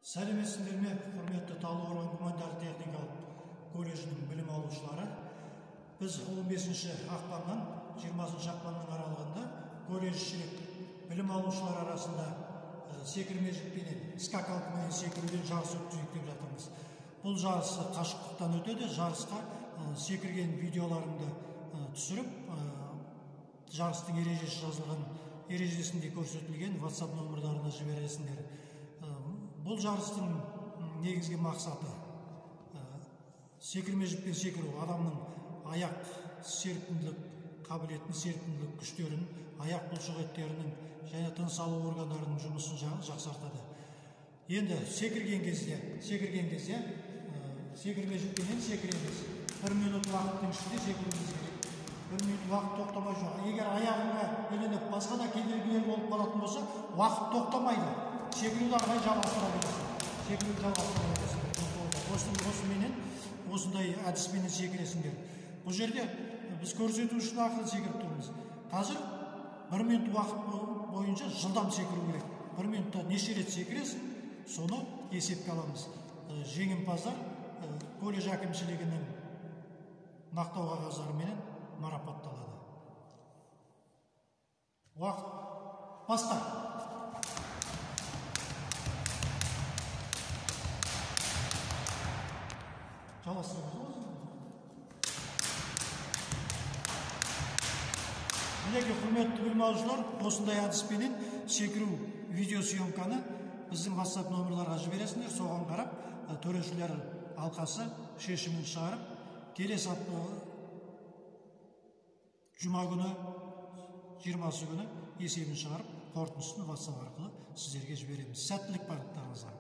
Сәлеметсіздер ме, құрметті Талдықорған гуманитарлық-техникалық колледжінің білім алушылары. Біз 15 ақпаннан 20 ақпанның аралығында колледжшілік білім алушылар арасында секірме жіппенен, скакалкамен секіруден жарыс өткізейік деп жатырмыз. Бұл жарыс қашықтықтан өтеді. Жарысқа секірген видеоларымды түсіріп, жарыстың ережесі жазылған, ережесінде көрсетілген WhatsApp номерларына жібересіңдер. Бұл жарыстың негізгі мақсаты секірме жіппен секіру адамның аяқ серпімділік қабілетін, серпімділік күштерін, аяқ бұлшық еттерінің және тыныс алу органдарының жұмысын жақсартады. Енді секірген кезде секірме жіппенен секіреміз. 1 минут уақыттың ішінде секіруіміз керек. 1 минут уақыт тоқтамай жоқ. Егер аяғыңа ілініп басқа да кедергілер болып қалатын болса, уақыт тоқтамайды. Секіруді арқай жалғастыра бересің. Осыменен, осындай әдіспенен секіресіңдер. Бұл жерде біз көрсету үшін ақылы секіріп тұрмыз. Қазір 1 минут уақыт бойынша жылдам секіру керек. 1 минутта неше рет секіресің, соны есепке аламыз. Жеңімпаздар колледж әкімшілігінің мақтау қағаздарымен марапатталады. Уақыт баста. Мінеки құрметті білім алушылар, осындай әдіспенен секіру видеосъемканы біздің WhatsApp номерларға жібересіңдер. Соған қарап, төрешілер алқасы шешімін шығарып, келесі жұма күні 20 күні есебін шығарып, қорытындысын WhatsApp арқылы сіздерге жібереміз. Сәттілік барлықтарыңызға.